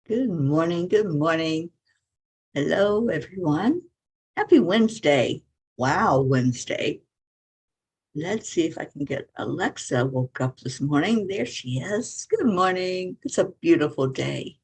Good morning. Good morning. Hello, everyone. Happy Wednesday. Wow, Wednesday. Let's see if I can get Alexa woke up this morning. There she is. Good morning. It's a beautiful day.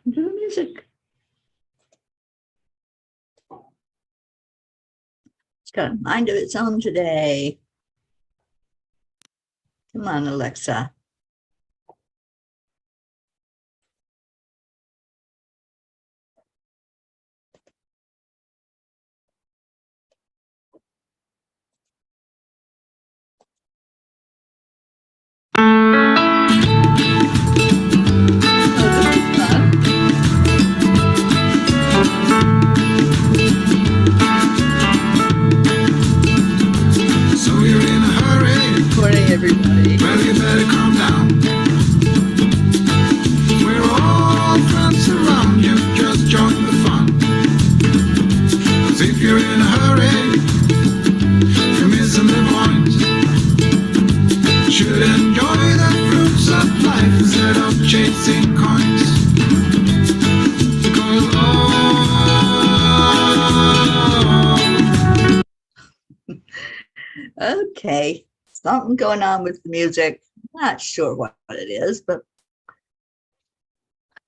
Do the music. It's got a mind of its own today. Come on, Alexa. Everybody. Well, you better calm down. We're all friends around you. Just join the fun. 'Cause if you're in a hurry, you're missing the point. Should enjoy the fruits of life instead of chasing coins. Because okay. Something going on with the music. Not sure what it is, but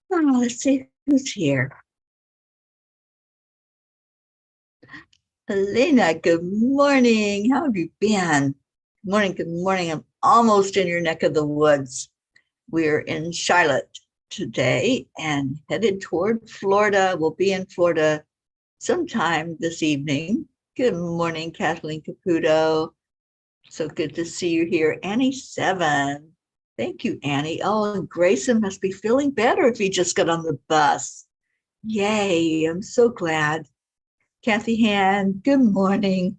let's see who's here. Elena, good morning. How have you been? Good morning. Good morning. I'm almost in your neck of the woods. We're in Charlotte today and headed toward Florida. We'll be in Florida sometime this evening. Good morning, Kathleen Caputo. So good to see you here. Annie 7. Thank you, Annie. Oh, and Grayson must be feeling better if he just got on the bus. Yay, I'm so glad. Kathy Han, good morning.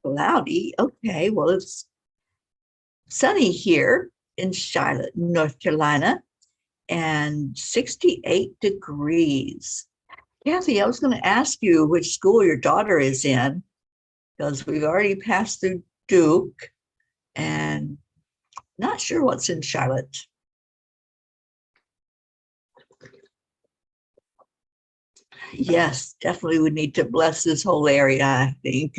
Cloudy. Okay, well, it's sunny here in Charlotte, North Carolina, and 68 degrees. Kathy, I was going to ask you which school your daughter is in, because we've already passed through Duke and not sure what's in Charlotte. Yes, definitely would need to bless this whole area, I think.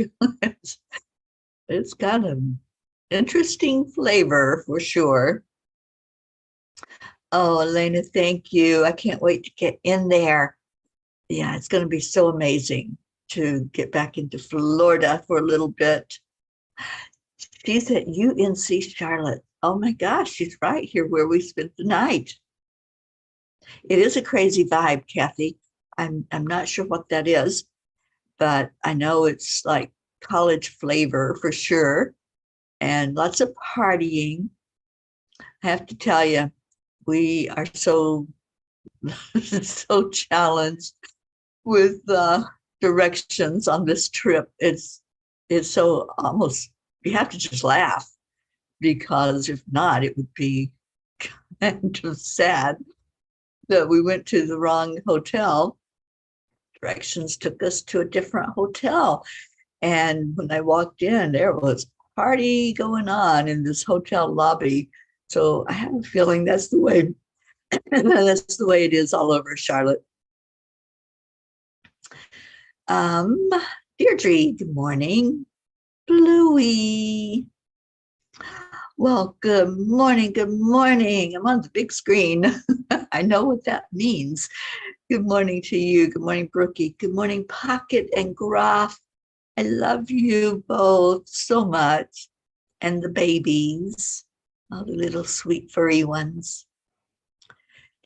It's got an interesting flavor for sure. Oh, Elena, thank you. I can't wait to get in there. Yeah, it's going to be so amazing to get back into Florida for a little bit. She's at UNC Charlotte. Oh my gosh, she's right here where we spent the night. It is a crazy vibe, Kathy. I'm not sure what that is, but I know it's like college flavor for sure, and lots of partying. I have to tell you, we are so so challenged with directions on this trip. It's so almost, you have to just laugh, because if not, it would be kind of sad that we went to the wrong hotel. Directions took us to a different hotel. And when I walked in, there was party going on in this hotel lobby. So I have a feeling that's the way that's the way it is all over Charlotte. Deirdre, good morning. Bluey. Well, good morning. Good morning. I'm on the big screen. I know what that means. Good morning to you. Good morning, Brookie. Good morning, Pocket and Graf. I love you both so much. And the babies, all the little sweet furry ones.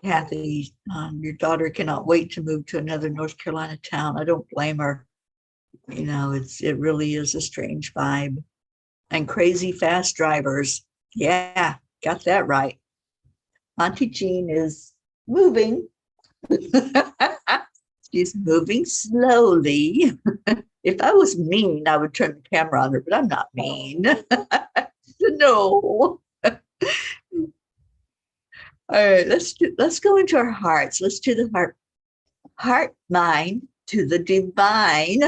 Kathy, your daughter cannot wait to move to another North Carolina town. I don't blame her. You know, it really is a strange vibe. and crazy fast drivers. Yeah, got that right. Auntie Jean is moving. She's moving slowly. If I was mean, I would turn the camera on her, but I'm not mean. No. All right, let's go into our hearts. Let's do the heart mind to the divine.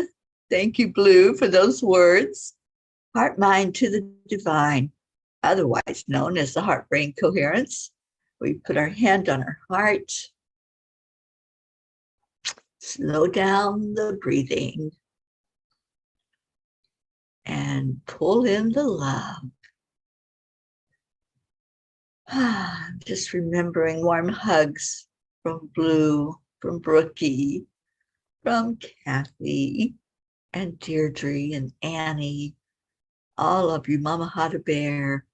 Thank you, Blue, for those words. Heart mind to the divine, otherwise known as the heart brain coherence. We put our hand on our heart. Slow down the breathing and pull in the love. Just remembering warm hugs from Blue, from Brookie, from Kathy, and Deirdre and Annie. All of you, Mama Hada Bear,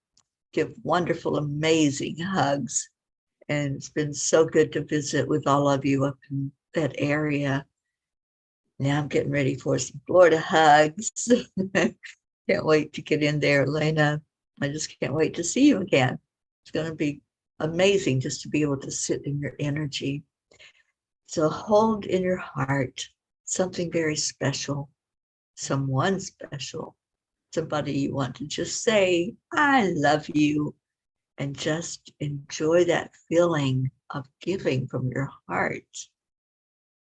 give wonderful, amazing hugs. And it's been so good to visit with all of you up in that area. Now I'm getting ready for some Florida hugs. Can't wait to get in there, Elena. I just can't wait to see you again. It's going to be amazing just to be able to sit in your energy. So hold in your heart something very special, someone special, somebody you want to just say, I love you, and just enjoy that feeling of giving from your heart.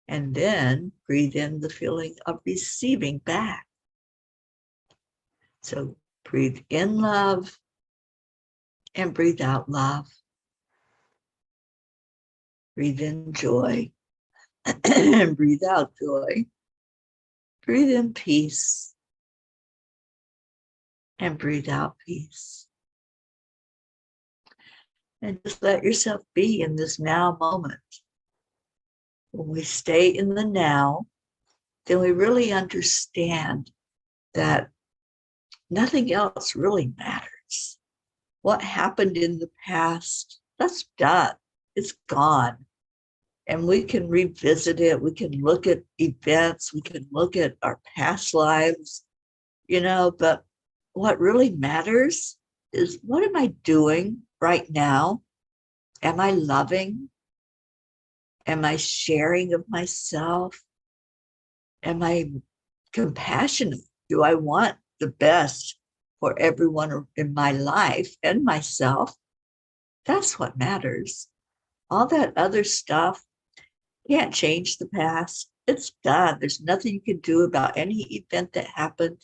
And then breathe in the feeling of receiving back. So breathe in love and breathe out love. Breathe in joy and breathe out joy. Breathe in peace and breathe out peace. And just let yourself be in this now moment. When we stay in the now, then we really understand that nothing else really matters. What happened in the past, that's done. It's gone. And we can revisit it. We can look at events. We can look at our past lives, but what really matters is, what am I doing right now? Am I loving? Am I sharing of myself? Am I compassionate? Do I want the best for everyone in my life and myself? That's what matters. All that other stuff can't change the past. It's done. There's nothing you can do about any event that happened.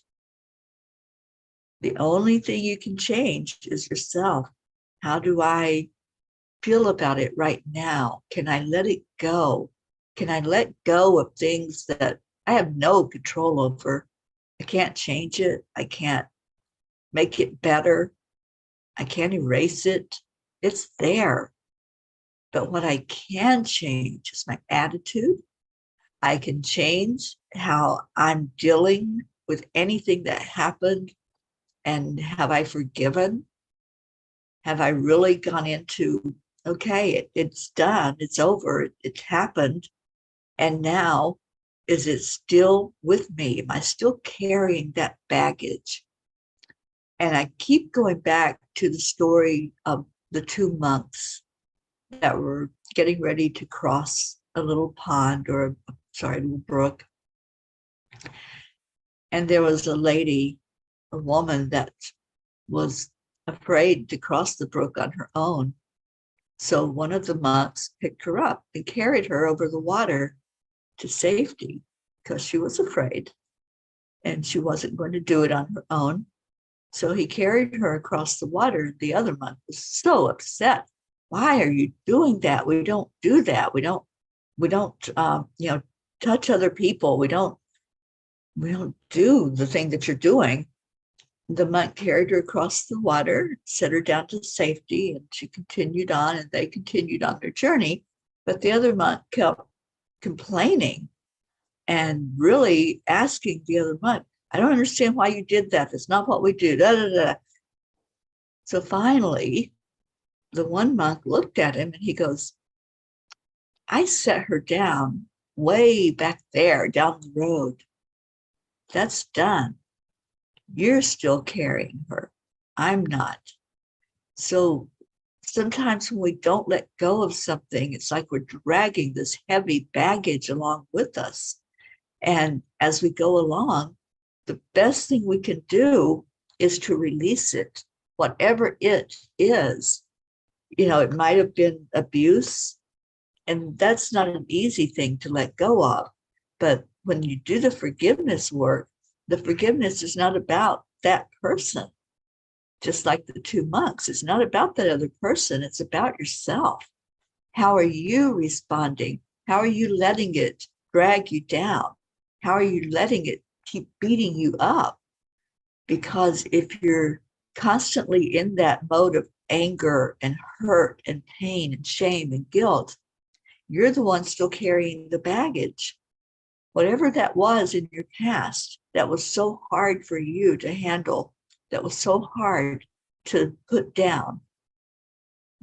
The only thing you can change is yourself. How do I feel about it right now? Can I let it go? Can I let go of things that I have no control over? I can't change it. I can't make it better. I can't erase it. It's there. But what I can change is my attitude. I can change how I'm dealing with anything that happened. And have I forgiven? Have I really gone into, okay, it's done, it's over, it happened. And now, is it still with me? Am I still carrying that baggage? And I keep going back to the story of the two monks that were getting ready to cross a little pond, or a little brook. And there was a lady, a woman that was afraid to cross the brook on her own. So one of the monks picked her up and carried her over the water to safety, because she was afraid and she wasn't going to do it on her own. So he carried her across the water. The other monk was so upset. Why are you doing that? We don't do that. We don't touch other people. We don't do the thing that you're doing. The monk carried her across the water, set her down to safety, and she continued on, and they continued on their journey. But the other monk kept complaining and really asking the other monk, I don't understand why you did that. That's not what we do. Da, da, da. So finally, the one monk looked at him and he goes, I set her down way back there down the road. That's done. You're still carrying her. I'm not. So sometimes when we don't let go of something, it's like we're dragging this heavy baggage along with us. And as we go along, the best thing we can do is to release it, whatever it is. It might have been abuse, and that's not an easy thing to let go of. But when you do the forgiveness work, the forgiveness is not about that person. Just like the two monks, it's not about that other person, it's about yourself. How are you responding? How are you letting it drag you down? How are you letting it keep beating you up? Because if you're constantly in that mode of anger and hurt and pain and shame and guilt, you're the one still carrying the baggage. Whatever that was in your past that was so hard for you to handle, that was so hard to put down,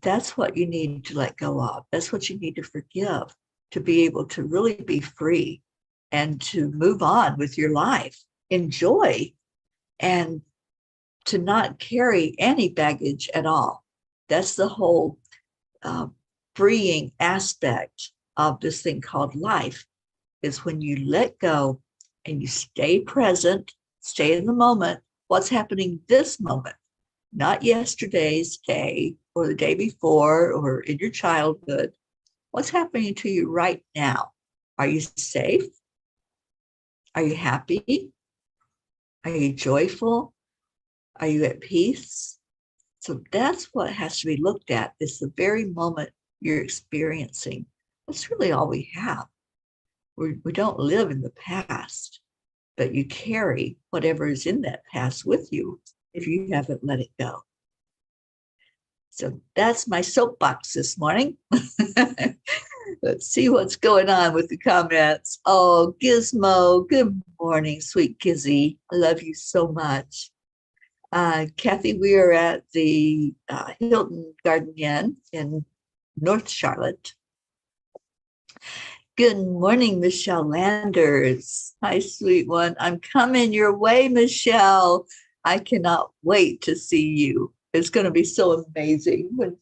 that's what you need to let go of. That's what you need to forgive, to be able to really be free and to move on with your life, enjoy, and to not carry any baggage at all. That's the whole freeing aspect of this thing called life, is when you let go and you stay present, stay in the moment. What's happening this moment, not yesterday's day or the day before or in your childhood. What's happening to you right now? Are you safe? Are you happy? Are you joyful? Are you at peace? So that's what has to be looked at. It's the very moment you're experiencing. That's really all we have. We don't live in the past, but you carry whatever is in that past with you if you haven't let it go. So that's my soapbox this morning. Let's see what's going on with the comments. Oh, Gizmo, good morning, sweet Gizzy. I love you so much. Kathy, we are at the Hilton Garden Inn in North Charlotte. Good morning, Michelle Landers. Hi, sweet one. I'm coming your way, Michelle. I cannot wait to see you. It's going to be so amazing when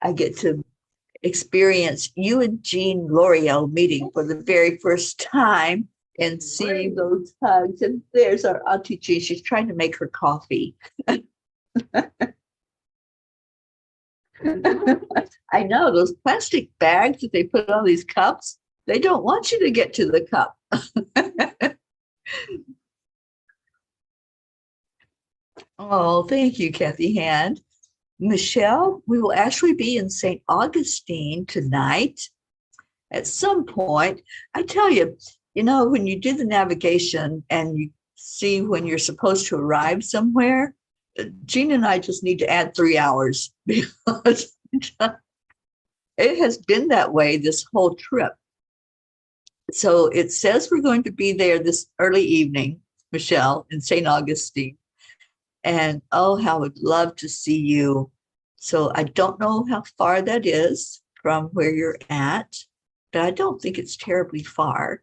I get to experience you and Jean L'Oreal meeting for the very first time and seeing those hugs. And there's our Auntie Jean. She's trying to make her coffee. I know, those plastic bags that they put on these cups, they don't want you to get to the cup. Oh, thank you, Kathy Hand. Michelle, we will actually be in St. Augustine tonight at some point. I tell you, when you do the navigation and you see when you're supposed to arrive somewhere, Jean and I just need to add 3 hours because it has been that way this whole trip. So it says we're going to be there this early evening, Michelle, in St. Augustine. And oh, how I would love to see you. So I don't know how far that is from where you're at, but I don't think it's terribly far.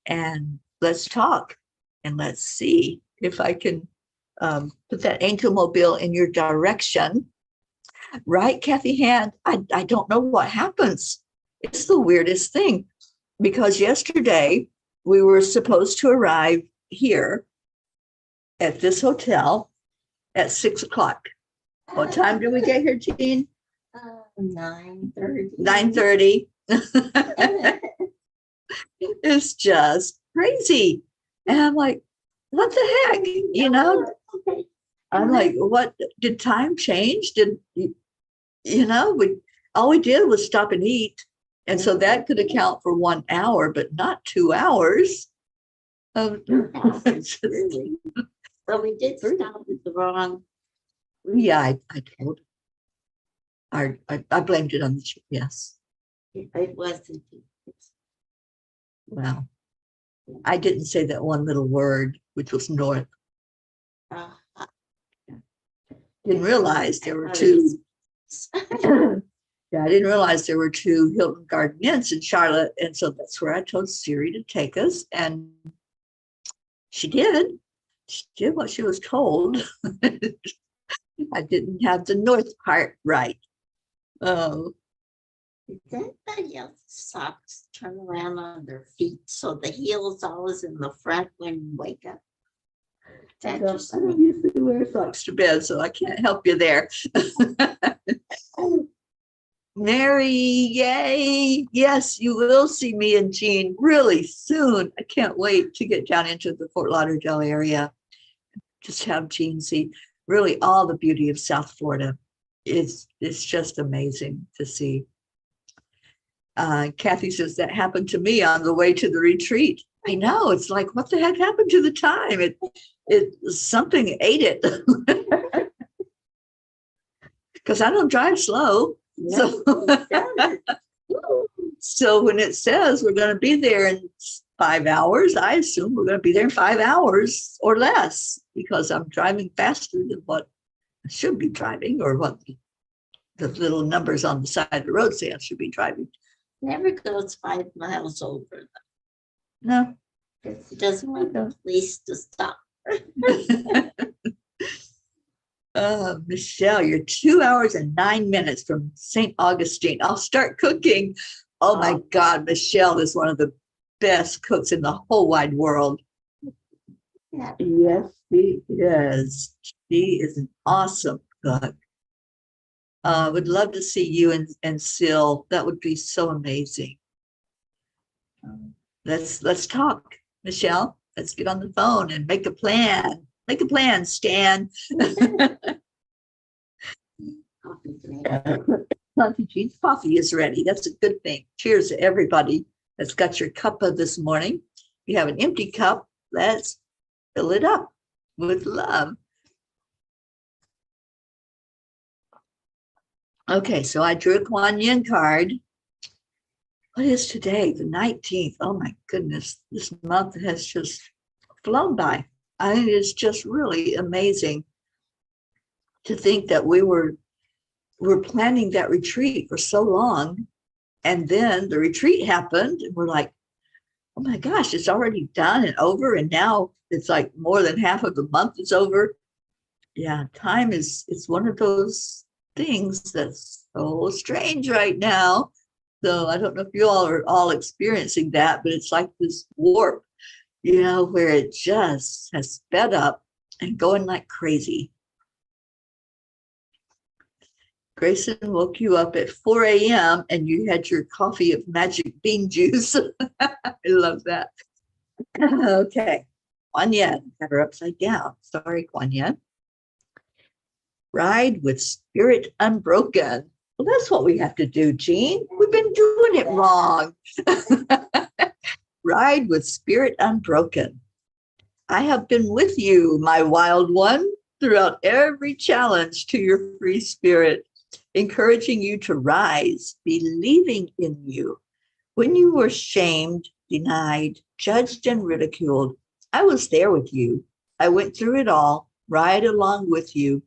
And let's talk and let's see if I can put that angel mobile in your direction. Right, Kathy Hand? I don't know what happens. It's the weirdest thing, because yesterday we were supposed to arrive here at this hotel at 6 o'clock. What time did we get here, Jean? 9:30. 9:30. It's just crazy. And I'm like, what the heck? I'm like, what, did time change? We all we did was stop and eat. And so that could account for 1 hour, but not 2 hours. So we did stop at the wrong. Yeah, I told her. I blamed it on the GPS. It wasn't. Well, I didn't say that one little word, which was north. Didn't realize there were two. Yeah, I didn't realize there were two Hilton Garden Inns in Charlotte. And so that's where I told Siri to take us. And she did. She did what she was told. I didn't have the north part right. Oh, Does anybody else's socks turn around on their feet so the heel is always in the front when you wake up? I don't usually wear socks to bed, so I can't help you there. Mary, yay. Yes, you will see me and Jean really soon. I can't wait to get down into the Fort Lauderdale area. Just have Jean see really all the beauty of South Florida. It's just amazing to see. Kathy says that happened to me on the way to the retreat. I know, it's like, what the heck happened to the time? It something ate it. Because I don't drive slow. So, so when it says we're going to be there in 5 hours, I assume we're going to be there in 5 hours or less, because I'm driving faster than what I should be driving, or what the little numbers on the side of the road say I should be driving. Never goes 5 miles over. No. It doesn't want the police to stop. Michelle, you're 2 hours and 9 minutes from St. Augustine. I'll start cooking. Oh my God, Michelle is one of the best cooks in the whole wide world. Yeah. Yes, she is. She is an awesome cook. Would love to see you and Sil. That would be so amazing. Let's talk, Michelle. Let's get on the phone and make a plan. Make a plan, Stan. Jean's coffee is ready. That's a good thing. Cheers to everybody that's got your cuppa this morning. If you have an empty cup, let's fill it up with love. Okay, so I drew a Kuan Yin card. What is today? The 19th. Oh my goodness. This month has just flown by. I think it's just really amazing to think that we're planning that retreat for so long, and then the retreat happened, and we're like, oh my gosh, it's already done and over, and now it's like more than half of the month is over. Yeah, time is one of those things that's so strange right now. So I don't know if you all are all experiencing that, but it's like this warp, where it just has sped up and going like crazy. Grayson woke you up at 4 a.m. and you had your coffee of magic bean juice. I love that. Okay. Kuan Yin, have her upside down. Sorry, Kuan Yin. Ride with spirit unbroken. Well, that's what we have to do, Jean. We've been doing it wrong. Ride with spirit unbroken. I have been with you, my wild one, throughout every challenge to your free spirit, encouraging you to rise, believing in you. When you were shamed, denied, judged, and ridiculed, I was there with you. I went through it all, right along with you.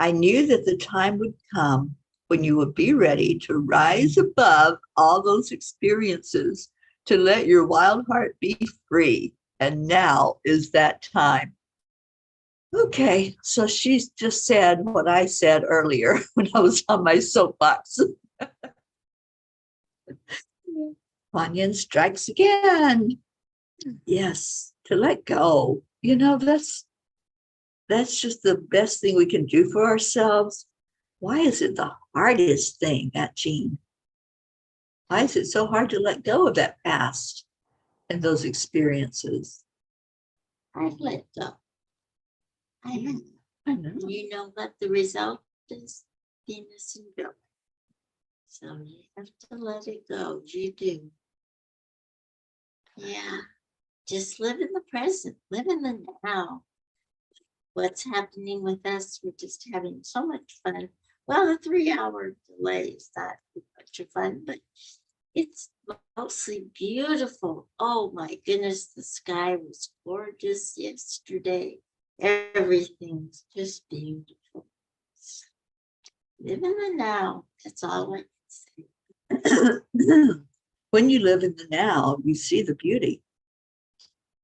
I knew that the time would come when you would be ready to rise above all those experiences, to let your wild heart be free. And now is that time. Okay, so she's just said what I said earlier when I was on my soapbox. Kuan Yin strikes again. Yes, to let go. That's just the best thing we can do for ourselves. Why is it the hardest thing, that Jean? Why is it so hard to let go of that past and those experiences? I let go. I know. You know what the result is? Venus and Joy. So you have to let it go. You do. Yeah. Just live in the present. Live in the now. What's happening with us? We're just having so much fun. Well, the 3-hour delay is not much of fun, but it's mostly beautiful. Oh my goodness, the sky was gorgeous yesterday. Everything's just beautiful. Live in the now. That's all I can say. When you live in the now, you see the beauty.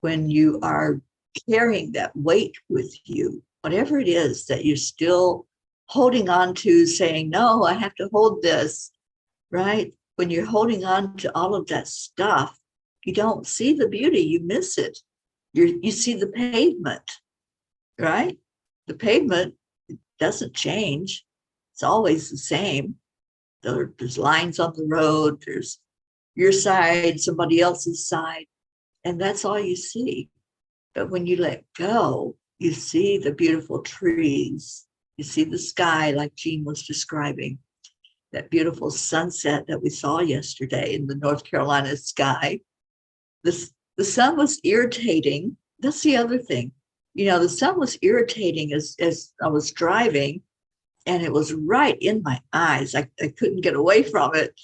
When you are carrying that weight with you, whatever it is that you're still holding on to, saying, no, I have to hold this, right? When you're holding on to all of that stuff, you don't see the beauty, you miss it. You see the pavement, right? The pavement doesn't change. It's always the same. There's lines on the road, there's your side, somebody else's side, and that's all you see. But when you let go, you see the beautiful trees, you see the sky like Jean was describing, that beautiful sunset that we saw yesterday in the North Carolina sky. The sun was irritating. That's the other thing. The sun was irritating as I was driving, and it was right in my eyes. I couldn't get away from it.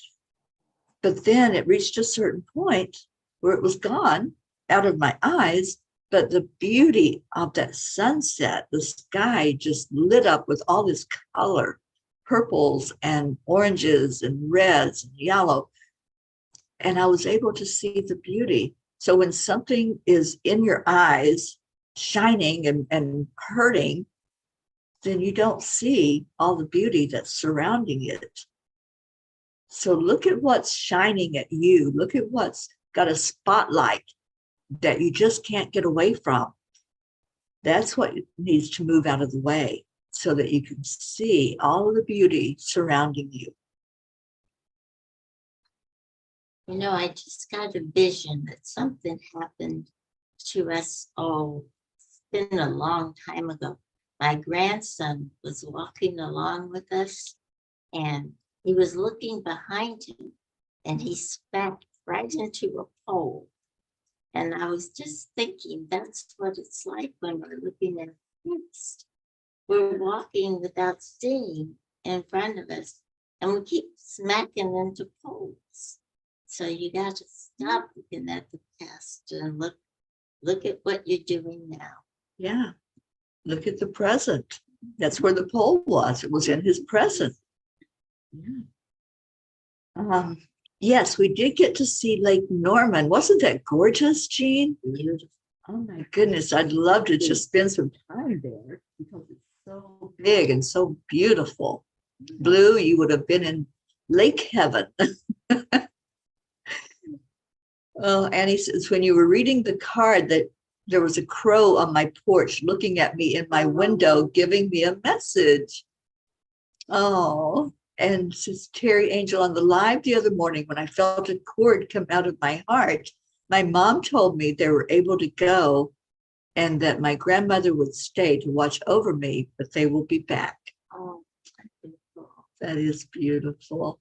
But then it reached a certain point where it was gone out of my eyes. But the beauty of that sunset, the sky just lit up with all this color, purples and oranges and reds and yellow. And I was able to see the beauty. So when something is in your eyes, shining and hurting, then you don't see all the beauty that's surrounding it. So look at what's shining at you. Look at what's got a spotlight that you just can't get away from. That's what needs to move out of the way so that you can see all of the beauty surrounding you. I just got a vision that something happened to us. Oh, it's been a long time ago. My grandson was walking along with us, and he was looking behind him, and he spat right into a pole. And I was just thinking, that's what it's like when we're looking at things. We're walking without seeing in front of us, and we keep smacking into poles. So you got to stop looking at the past and look at what you're doing now. Yeah. Look at the present. That's where the pole was. It was in his present. Yeah. Yes, we did get to see Lake Norman. Wasn't that gorgeous, Jean? Beautiful. Oh my goodness. I'd love to just spend some time there because it's so big and so beautiful. Blue, you would have been in lake heaven. Oh, Annie says, when you were reading the card, that there was a crow on my porch looking at me in my window, giving me a message. Oh, and says Teri Angel, on the live the other morning when I felt a cord come out of my heart, my mom told me they were able to go and that my grandmother would stay to watch over me, but they will be back. Oh, that is beautiful.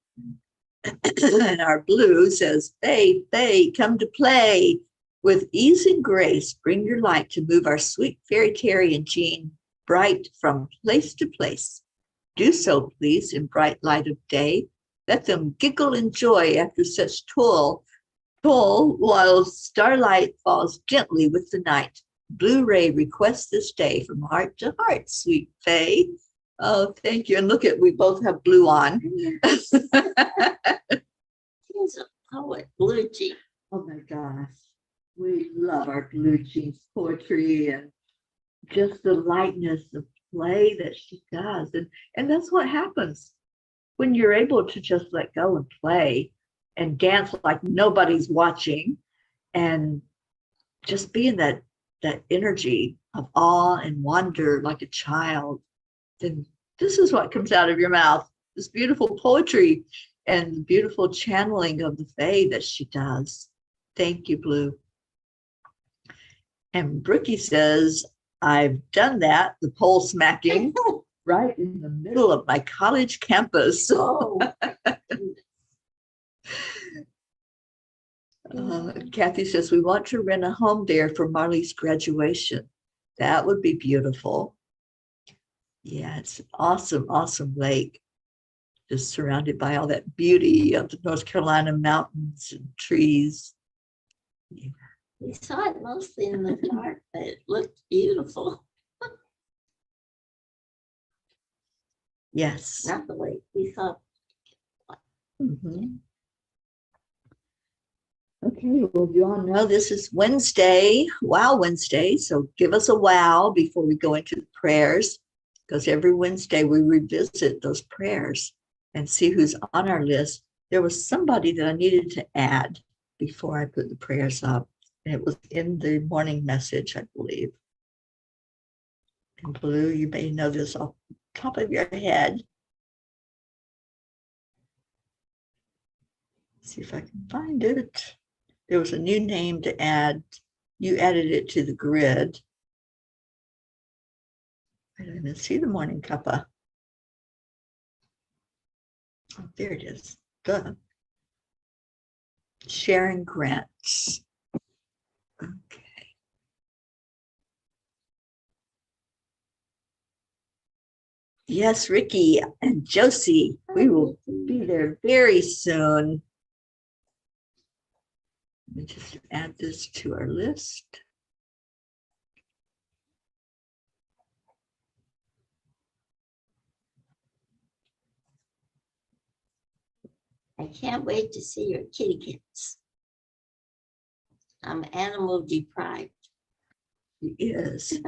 And our blue says, Faye, come to play. With ease and grace, bring your light to move our sweet fairy Teri and Jean bright from place to place. Do so, please, in bright light of day. Let them giggle in joy after such toil, while starlight falls gently with the night. Blue ray requests this day from heart to heart, sweet Faye. Oh, thank you. And look at, we both have blue on. he's a poet, Blue Jean. Oh my gosh. We love our Blue Jean's poetry and just the lightness of play that she does. And that's what happens when you're able to just let go and play and dance like nobody's watching and just be in that energy of awe and wonder like a child. Then this is what comes out of your mouth, this beautiful poetry and beautiful channeling of the Fae that she does. Thank you, Blue. And Brookie says, I've done that, the pole smacking, right in the middle of my college campus. Oh. Kathy says, we want to rent a home there for Marley's graduation. That would be beautiful. Yeah, it's an awesome, awesome lake, just surrounded by all that beauty of the North Carolina mountains and trees. Yeah. We saw it mostly in the dark, but it looked beautiful. Yes. Not the lake. We saw. Mm-hmm. Okay. Okay, well, you all know this is Wednesday, Wow Wednesday. So give us a wow before we go into the prayers, because every Wednesday we revisit those prayers and see who's on our list. There was somebody that I needed to add before I put the prayers up. And it was in the morning message, I believe. And Blue, you may know this off the top of your head. See if I can find it. There was a new name to add. You added it to the grid. I don't even see the morning cuppa. Oh, there it is. Duh. Sharon Grants. Okay. Yes, Ricky and Josie. We will be there very soon. Let me just add this to our list. I can't wait to see your kitty cats. I'm animal deprived. She is.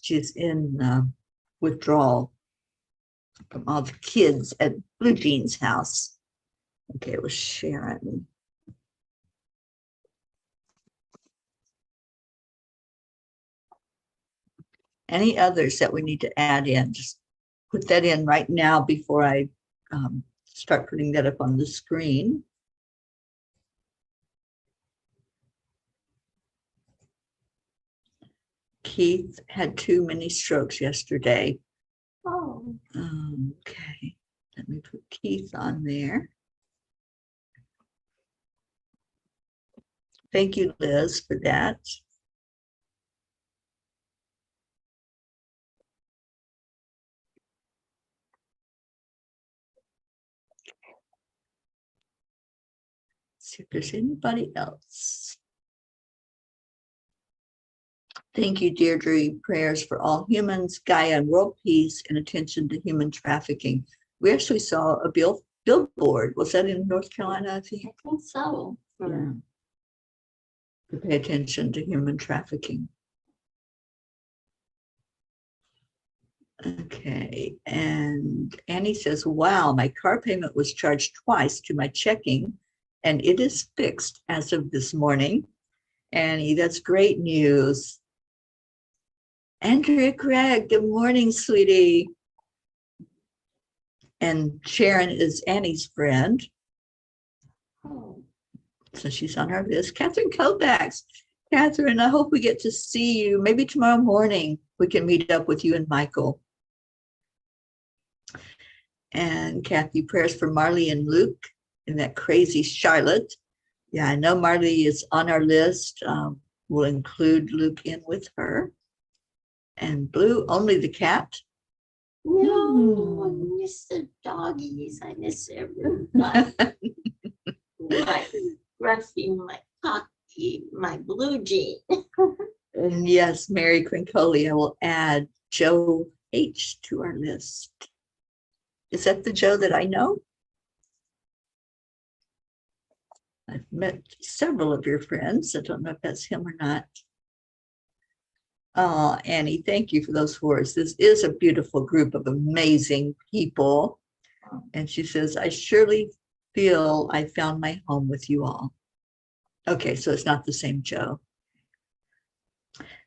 She's in withdrawal from all the kids at Blue Jean's house. Okay, it was Sharon. Any others that we need to add in? Just put that in right now before I start putting that up on the screen. Keith had too many strokes yesterday. Oh. Okay, let me put Keith on there. Thank you, Liz, for that. See if there's anybody else. Thank you, Deirdre. Prayers for all humans, Gaia, and world peace, and attention to human trafficking. We actually saw a billboard. Was that in North Carolina? I think So. yeah. To pay attention to human trafficking. Okay, and Annie says, wow, my car payment was charged twice to my checking, and it is fixed as of this morning. Annie, that's great news. Andrea Craig, good morning, sweetie. And Sharon is Annie's friend. Oh. So she's on our list. Catherine Kovacs. Catherine, I hope we get to see you. Maybe tomorrow morning we can meet up with you and Michael. And Kathy, prayers for Marley and Luke and that crazy Charlotte. Yeah, I know Marley is on our list. We'll include Luke in with her. And Blue, only the cat. No, I miss the doggies. I miss everybody. My Gruffy, my Cocky, my Blue Jean. And yes, Mary Quincoli, I will add Joe H to our list. Is that the Joe that I know? I've met several of your friends. I don't know if that's him or not. Oh, Annie, thank you for those words. This is a beautiful group of amazing people. And she says, I surely feel I found my home with you all. Okay, so it's not the same Joe.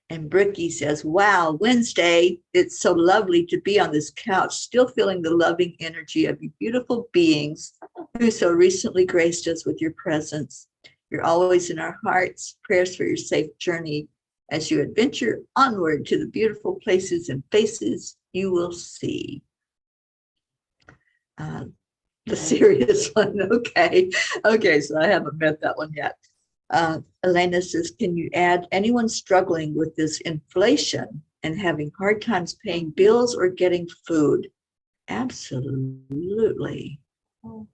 And Bricky says, wow, Wednesday, it's so lovely to be on this couch, still feeling the loving energy of you beautiful beings who so recently graced us with your presence. You're always in our hearts. Prayers for your safe journey as you adventure onward to the beautiful places and faces you will see. The serious one, okay. Okay, so I haven't met that one yet. Elena says, can you add anyone struggling with this inflation and having hard times paying bills or getting food? Absolutely. Oh,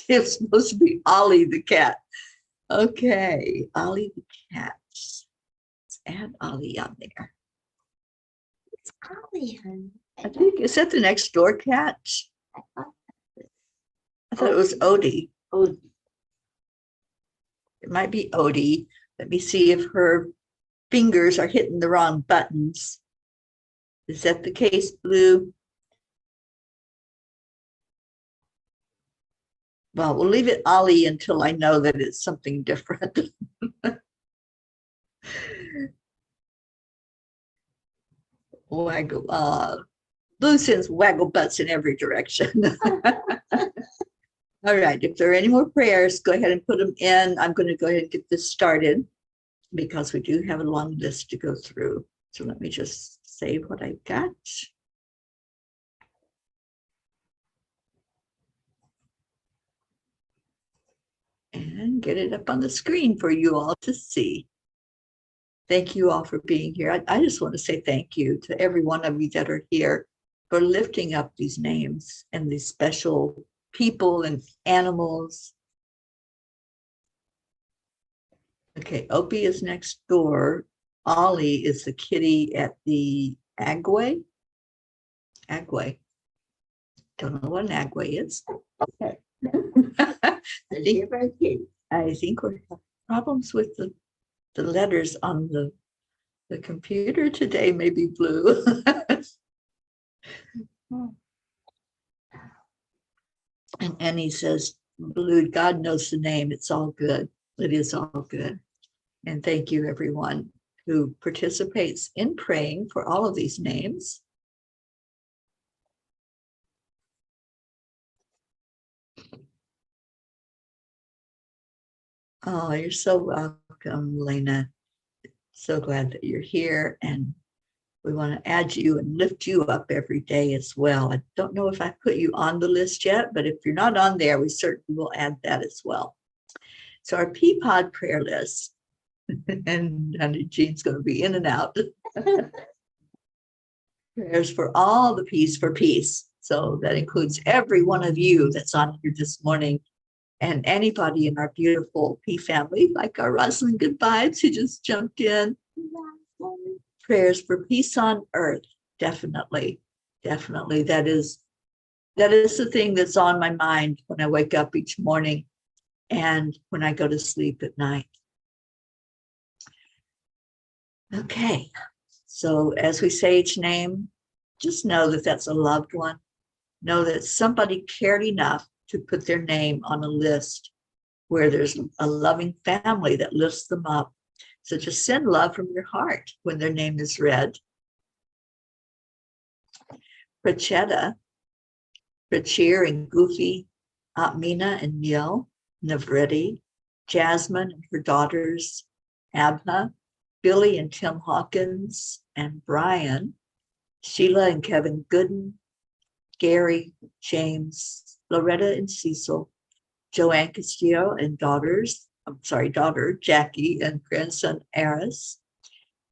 it's supposed to be Ollie the cat. Okay, Ollie the cat. Let's add Ollie on there. It's Ollie, honey. I think, is that the next door cat? I thought it was Odie. Odie. might be Odie. Let me see if her fingers are hitting the wrong buttons. Is that the case, Blue? Well, we'll leave it Ollie until I know that it's something different. Waggle, Blue sends waggle butts in every direction. All right, if there are any more prayers, go ahead and put them in. I'm going to go ahead and get this started because we do have a long list to go through. So let me just save what I've got. And get it up on the screen for you all to see. Thank you all for being here. I just want to say thank you to every one of you that are here for lifting up these names and these special people and animals. Okay, Opie is next door. Ollie is the kitty at the Agway. Agway. Don't know what an Agway is. Okay. I think we're having problems with the letters on the computer today, maybe Blue. And Annie says, Blue, God knows the name. It's all good. It is all good. And thank you, everyone who participates in praying for all of these names. Oh, you're so welcome, Lena. So glad that you're here. And we want to add you and lift you up every day as well. I don't know if I put you on the list yet, but if you're not on there, we certainly will add that as well. So our peapod prayer list, and Jean's going to be in and out. Prayers for all the peace for peace. So that includes every one of you that's on here this morning and anybody in our beautiful P family, like our Rosalind Good Vibes who just jumped in. Prayers for peace on earth. Definitely. Definitely. That is the thing that's on my mind when I wake up each morning and when I go to sleep at night. Okay. So as we say each name, just know that that's a loved one. Know that somebody cared enough to put their name on a list where there's a loving family that lifts them up. So just send love from your heart when their name is read. Prachetta, Prachir and Goofy, Aunt Mina and Neil, Navredi, Jasmine and her daughters, Abha, Billy and Tim Hawkins and Brian, Sheila and Kevin Gooden, Gary, James, Loretta and Cecil, Joanne Castillo and daughter Jackie and grandson Aris,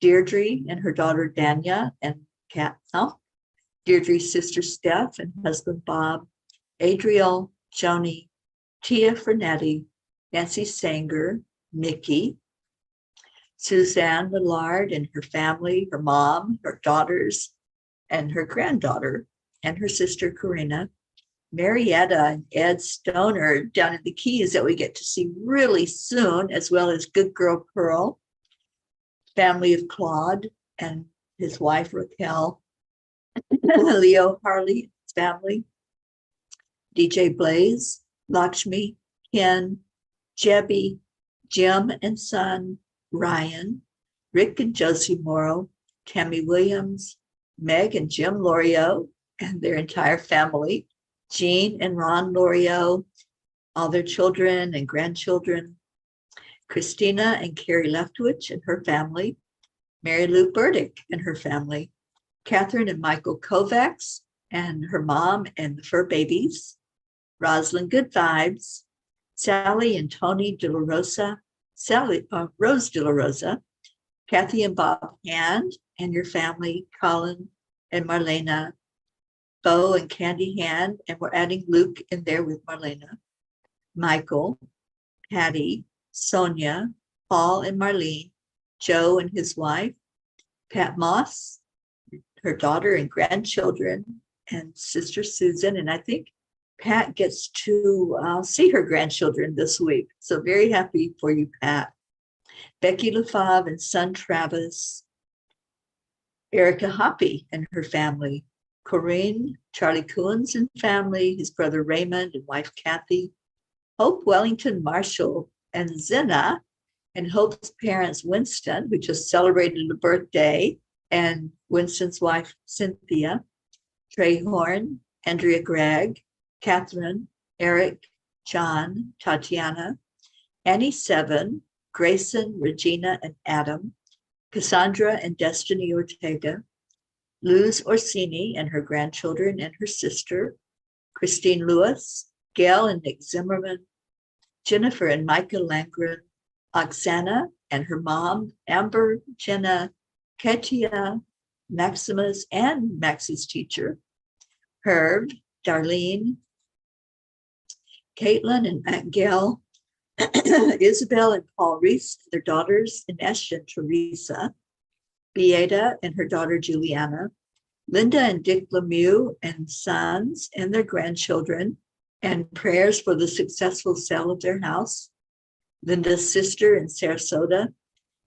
Deirdre and her daughter Danya and Deirdre's sister Steph and husband Bob, Adriel, Joni, Tia Fernetti, Nancy Sanger, Mickey, Suzanne Millard and her family, her mom, her daughters, and her granddaughter, and her sister Karina, Marietta and Ed Stoner down in the Keys that we get to see really soon, as well as Good Girl Pearl, family of Claude and his wife Raquel, Leo Harley, his family, DJ Blaze, Lakshmi, Ken, Jebby, Jim and son, Ryan, Rick and Josie Morrow, Tammy Williams, Meg and Jim Lorio and their entire family, Jean and Ron Lorio, all their children and grandchildren, Christina and Carrie Leftwich and her family, Mary Lou Burdick and her family, Catherine and Michael Kovacs and her mom and the fur babies, Rosalind Good Vibes, Sally and Tony De La Rosa, Rose De La Rosa, Kathy and Bob Hand and your family, Colin and Marlena, Bo and Candy Hand, and we're adding Luke in there with Marlena, Michael, Patty, Sonia, Paul and Marlene, Joe and his wife, Pat Moss, her daughter and grandchildren, and sister Susan, and I think Pat gets to see her grandchildren this week. So very happy for you, Pat. Becky LaFave and son Travis. Erica Hoppy and her family. Corinne, Charlie Coons and family, his brother Raymond and wife Kathy. Hope Wellington Marshall and Zena, and Hope's parents, Winston, who just celebrated a birthday, and Winston's wife, Cynthia. Trey Horn, Andrea Gregg, Catherine, Eric, John, Tatiana, Annie Seven, Grayson, Regina, and Adam, Cassandra and Destiny Ortega, Luz Orsini and her grandchildren and her sister, Christine Lewis, Gail and Nick Zimmerman, Jennifer and Micah Langren, Oksana and her mom, Amber, Jenna, Ketia, Maximus and Max's teacher, Herb, Darlene, Caitlin and Aunt Gail, Isabel and Paul Reese, their daughters, Inesh and Teresa, Beata and her daughter Juliana, Linda and Dick Lemieux and sons and their grandchildren, and prayers for the successful sale of their house, Linda's sister in Sarasota,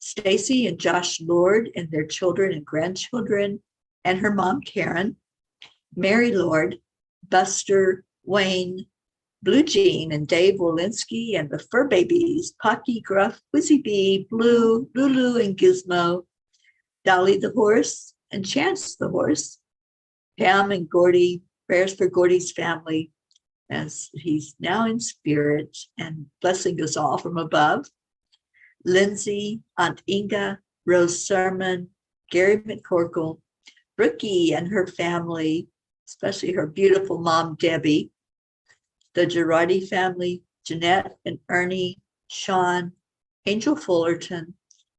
Stacy and Josh Lord and their children and grandchildren, and her mom Karen, Mary Lord, Buster, Wayne, Blue Jean and Dave Walensky and the fur babies, Pocky, Gruff, Wizzy Bee, Blue, Lulu and Gizmo, Dolly the horse and Chance the horse, Pam and Gordy, prayers for Gordy's family as he's now in spirit and blessing us all from above. Lindsay, Aunt Inga, Rose Sermon, Gary McCorkle, Brookie and her family, especially her beautiful mom, Debbie, the Girardi family, Jeanette and Ernie, Sean, Angel Fullerton,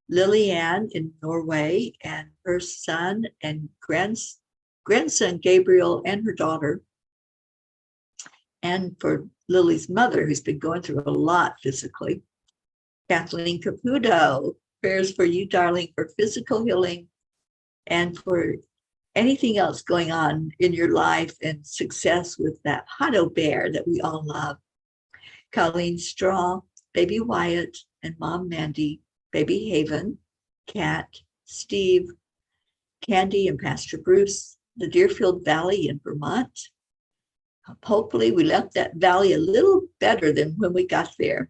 Lillian in Norway, and her son and grandson, Gabriel, and her daughter. And for Lily's mother, who's been going through a lot physically. Kathleen Caputo, prayers for you, darling, for physical healing and for anything else going on in your life and success with that Hotto bear that we all love. Colleen Straw, baby Wyatt, and mom Mandy, baby Haven, Kat, Steve, Candy, and Pastor Bruce, the Deerfield Valley in Vermont. Hopefully we left that valley a little better than when we got there.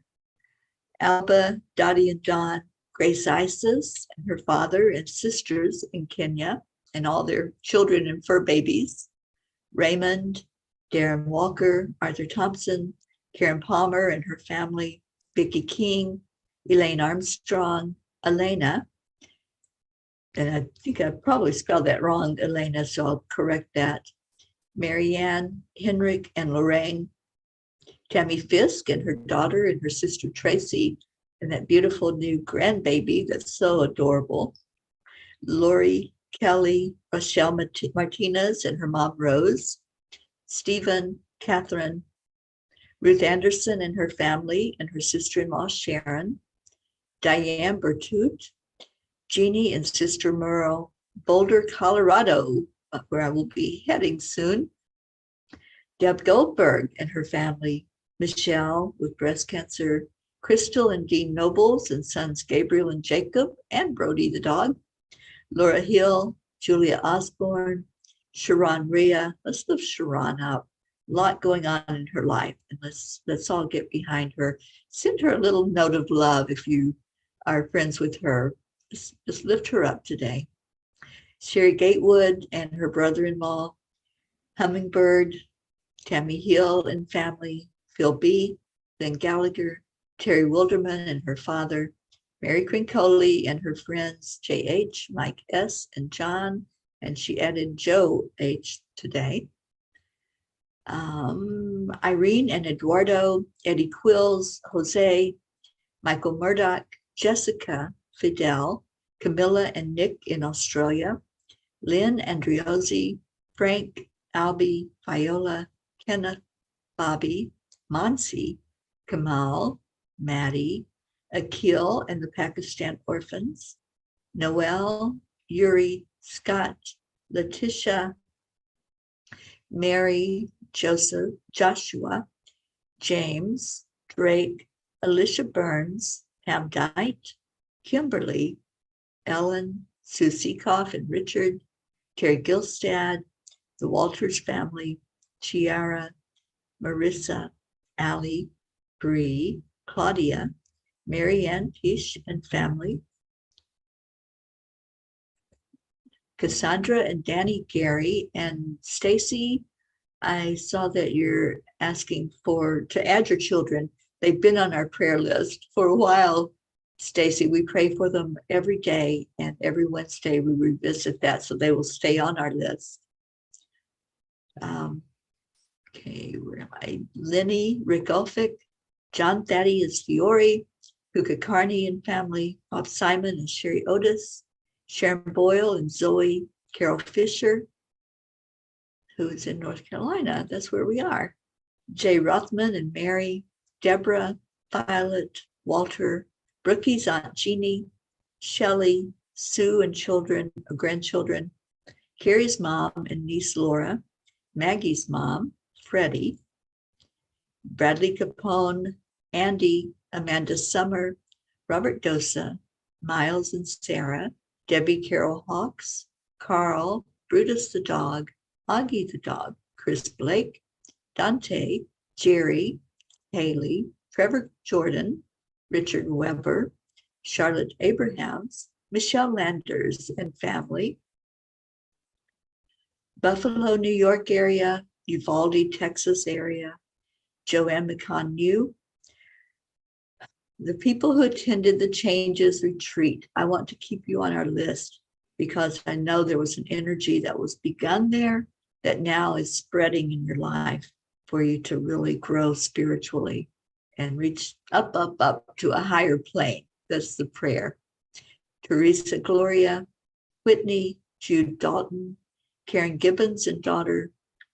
Alba, Dottie, and John, Grace Isis and her father and sisters in Kenya, and all their children and fur babies, Raymond, Darren Walker, Arthur Thompson, Karen Palmer and her family, Vicki King, Elaine Armstrong, Elena, and I think I probably spelled that wrong, Elena, so I'll correct that, Marianne, Henrik, and Lorraine, Tammy Fisk and her daughter and her sister Tracy, and that beautiful new grandbaby that's so adorable, Lori, Kelly, Rochelle Martinez and her mom Rose, Stephen, Catherine, Ruth Anderson and her family and her sister-in-law Sharon, Diane Bertut, Jeannie and sister Merle, Boulder, Colorado, where I will be heading soon, Deb Goldberg and her family, Michelle with breast cancer, Crystal and Dean Nobles and sons Gabriel and Jacob and Brody the dog, Laura Hill, Julia Osborne, Sharon Rhea. Let's lift Sharon up. A lot going on in her life, and let's all get behind her. Send her a little note of love if you are friends with her. Just lift her up today. Sherry Gatewood and her brother-in-law, Hummingbird, Tammy Hill and family, Phil B., Glenn Gallagher, Terry Wilderman and her father, Mary Crincoli and her friends, J.H., Mike S., and John, and she added Joe H. today. Irene and Eduardo, Eddie Quills, Jose, Michael Murdoch, Jessica, Fidel, Camilla and Nick in Australia, Lynn Andriozzi, Frank, Albie, Viola, Kenneth, Bobby, Monsi, Kamal, Maddie, Akil and the Pakistan orphans, Noel, Yuri, Scott, Letitia, Mary, Joseph, Joshua, James, Drake, Alicia Burns, Pam Dyke, Kimberly, Ellen, Sue Seekoff and Richard, Terry Gilstad, the Walters family, Chiara, Marissa, Allie, Bree, Claudia, Mary Ann Tish and family, Cassandra and Danny Gary, and Stacy. I saw that you're asking to add your children. They've been on our prayer list for a while, Stacy. We pray for them every day, and every Wednesday we revisit that, so they will stay on our list. Okay, where am I? Lenny Rigolfic, John Thaddeus Fiore, Huka Carney and family, Bob Simon and Sherry Otis, Sharon Boyle and Zoe Carol Fisher, who is in North Carolina. That's where we are. Jay Rothman and Mary, Deborah, Violet, Walter, Brookie's Aunt Jeannie, Shelley, Sue and children, grandchildren, Carrie's mom and niece Laura, Maggie's mom, Freddie, Bradley Capone, Andy, Amanda Summer, Robert Dosa, Miles and Sarah, Debbie Carol Hawks, Carl, Brutus the dog, Augie the dog, Chris Blake, Dante, Jerry, Haley, Trevor Jordan, Richard Weber, Charlotte Abrahams, Michelle Landers and family, Buffalo, New York area, Uvalde, Texas area, Joanne McCann New, the people who attended the Changes Retreat. I want to keep you on our list because I know there was an energy that was begun there that now is spreading in your life for you to really grow spiritually and reach up to a higher plane. That's the prayer. Teresa Gloria, Whitney, Jude Dalton, Karen Gibbons and daughter,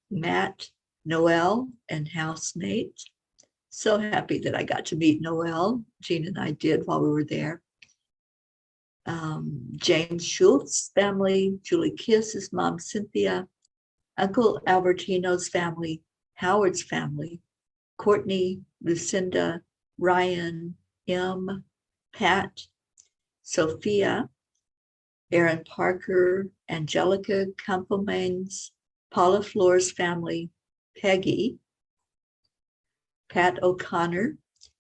Matt, Noel, and housemate. So happy that I got to meet Noel. Jean and I did while we were there. James Schultz family, Julie Kiss's mom, Cynthia, Uncle Albertino's family, Howard's family, Courtney, Lucinda, Ryan, M, Pat, Sophia, Aaron Parker, Angelica Campomanes, Paula Floor's family, Peggy, Pat O'Connor,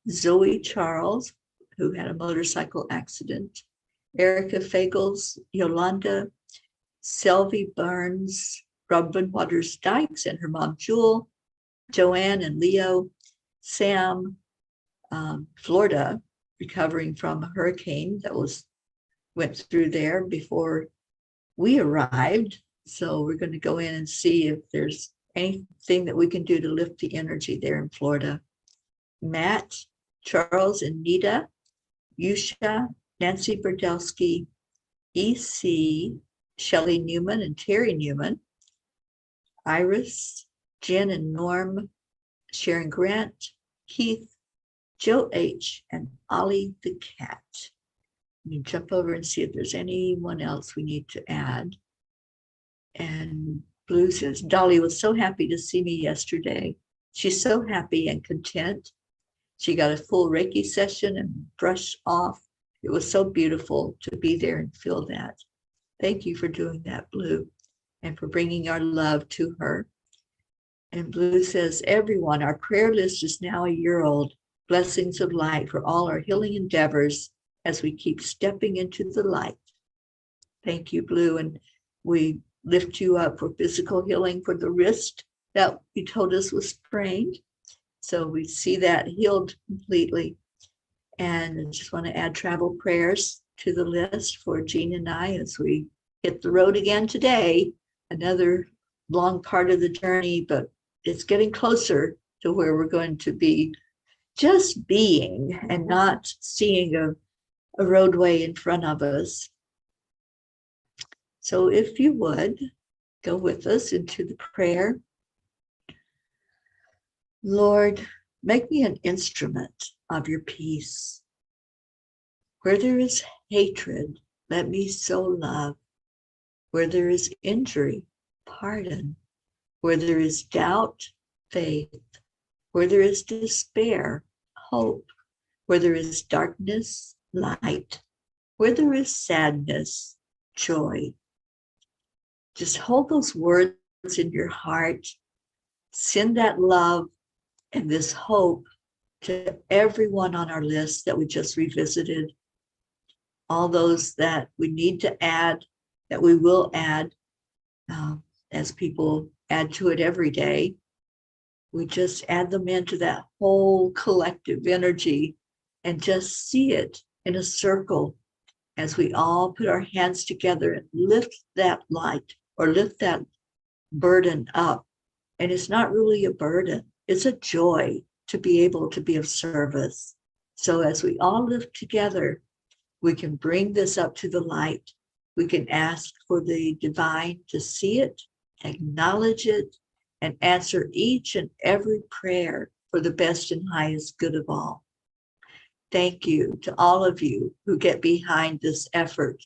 Zoe Charles, who had a motorcycle accident, Erica Fagels, Yolanda, Selvie Burns, Robin Waters Dykes and her mom Jewel, Joanne and Leo, Sam, Florida, recovering from a hurricane that went through there before we arrived. So we're going to go in and see if there's anything that we can do to lift the energy there in Florida. Matt, Charles and Nita, Yusha, Nancy Berdelsky, EC, Shelley Newman and Terry Newman, Iris, Jen and Norm, Sharon Grant, Keith, Joe H, and Ollie the cat. Let me jump over and see if there's anyone else we need to add. And Blue says, Dolly was so happy to see me yesterday. She's so happy and content. She got a full Reiki session and brushed off. It was so beautiful to be there and feel that. Thank you for doing that, Blue, and for bringing our love to her. And Blue says, everyone, our prayer list is now a year old. Blessings of light for all our healing endeavors as we keep stepping into the light. Thank you, Blue. And we lift you up for physical healing for the wrist that you told us was sprained. So we see that healed completely. And I just want to add travel prayers to the list for Jean and I as we hit the road again today. Another long part of the journey, but it's getting closer to where we're going to be just being and not seeing a roadway in front of us. So if you would, go with us into the prayer. Lord, make me an instrument of your peace. Where there is hatred, let me sow love. Where there is injury, pardon. Where there is doubt, faith. Where there is despair, hope. Where there is darkness, light. Where there is sadness, joy. Just hold those words in your heart. Send that love and this hope to everyone on our list that we just revisited. All those that we need to add, that we will add, as people add to it every day. We just add them into that whole collective energy and just see it in a circle as we all put our hands together and lift that light or lift that burden up. And it's not really a burden, it's a joy to be able to be of service. So as we all lift together, we can bring this up to the light. We can ask for the divine to see it, acknowledge it, and answer each and every prayer for the best and highest good of all. Thank you to all of you who get behind this effort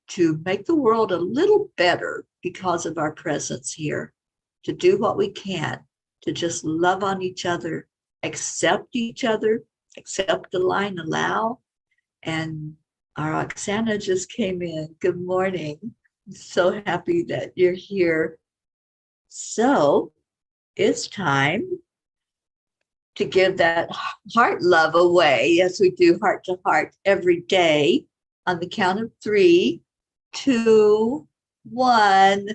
to make the world a little better because of our presence here, to do what we can, to just love on each other, accept the line, allow. And our Oksana just came in. Good morning. I'm so happy that you're here. So it's time to give that heart love away as we do heart to heart every day on the count of 3, 2, 1.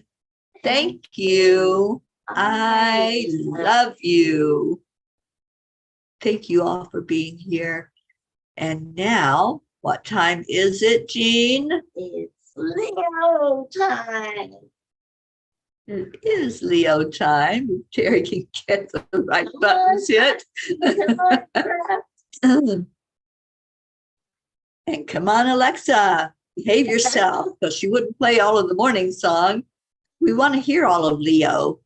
Thank you. I love you. Thank you all for being here. And now, what time is it, Jean? It's Leo time. It is Leo time. Teri can get the right buttons hit. And come on, Alexa, behave yourself, because she wouldn't play all of the morning song. We want to hear all of Leo.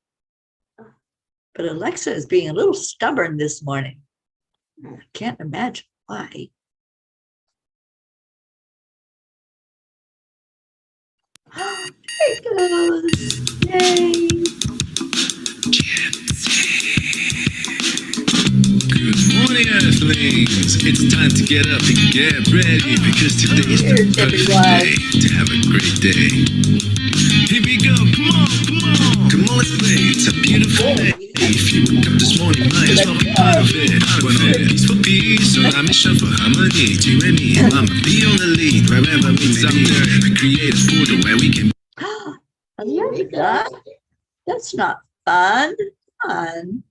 But Alexa is being a little stubborn this morning. I can't imagine why. There it goes. Yay. Good morning, Earthlings. It's time to get up and get ready, because today is the perfect day to have a great day. Here we go. Come on, come on. Come on, let's play. It's a beautiful day. If you woke up this morning, might as well be part of it. One of peace for peace, on a mission for harmony. You and me, mama, be on the lead. Wherever we may be, we create a portal where we can. Alexa, that's not fun. Fun.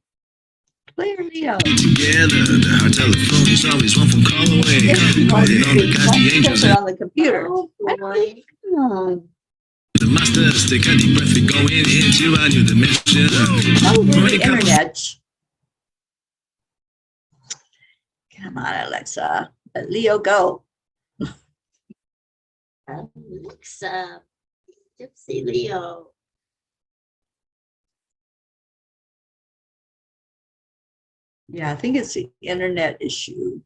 Play Leo. Together, the heart telephone is always one phone call away. Put it on because the angels on the computer. Oh boy. the masters take a deep breath. We're going into a new dimension. Morning Cuppa. Internet. Come on, Alexa. Let Leo go. Alexa, Gypsy Leo. Yeah, I think it's the internet issue.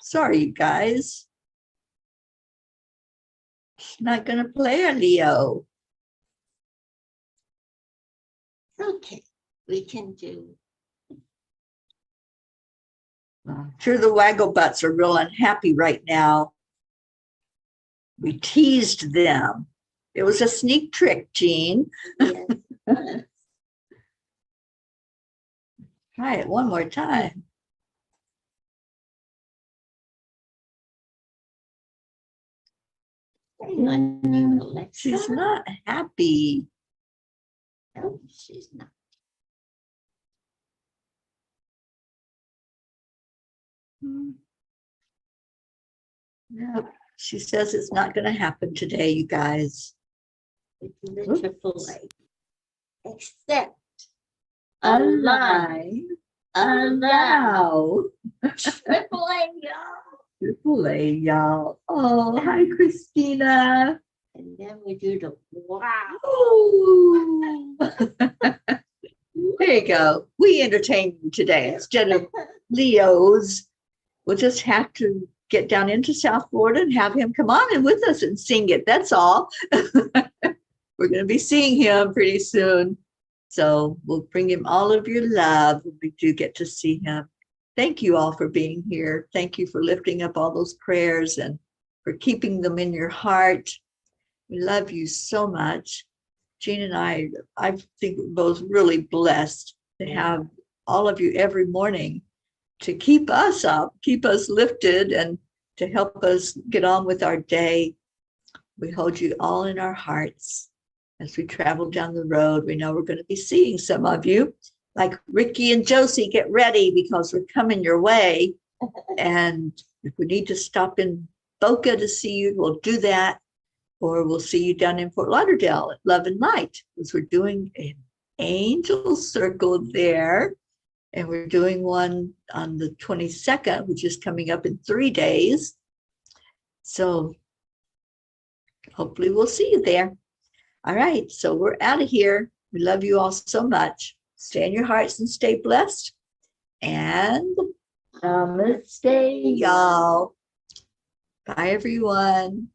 Sorry, you guys. She's not going to play a Leo. Okay, we can do. I'm sure the waggle butts are real unhappy right now. We teased them. It was a sneak trick, Jean. Yes. Try it one more time. She's not happy. No, she's not. Nope. She says it's not going to happen today, you guys. We do the triple A. Except Align. Allow. triple A, y'all. Triple A, y'all. Oh, hi, Christina. And then we do the wow. Ooh. There you go. We entertain you today instead of Leo's. We'll just have to get down into South Florida and have him come on and with us and sing it. That's all. We're going to be seeing him pretty soon. So we'll bring him all of your love when we do get to see him. Thank you all for being here. Thank you for lifting up all those prayers and for keeping them in your heart. We love you so much. Jean and I think we're both really blessed to have all of you every morning to keep us up, keep us lifted, and to help us get on with our day. We hold you all in our hearts as we travel down the road. We know we're going to be seeing some of you, like Ricky and Josie. Get ready because we're coming your way. And if we need to stop in Boca to see you, we'll do that. Or we'll see you down in Fort Lauderdale at Love and Light, because we're doing an angel circle there. And we're doing one on the 22nd, which is coming up in 3 days. So hopefully we'll see you there. All right, so we're out of here. We love you all so much. Stay in your hearts and stay blessed. And namaste, y'all. Bye, everyone.